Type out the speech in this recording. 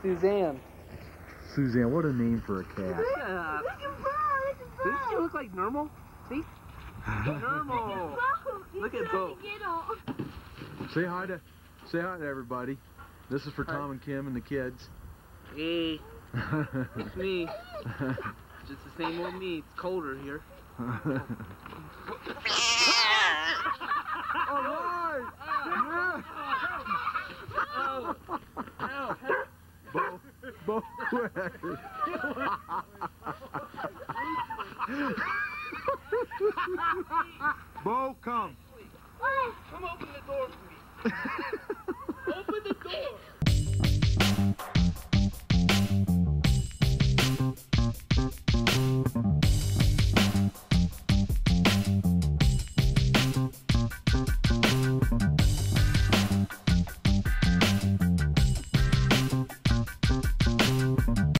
Suzanne. Suzanne, what a name for a cat. Look at Bo. Does she look like normal? See? Normal. Look at Bo. Say hi to everybody. This is for Tom and Kim and the kids. Hey, it's me. Just the same old me. It's colder here. Alright! Bo, Bo, come. Come open the door for me. Open the door.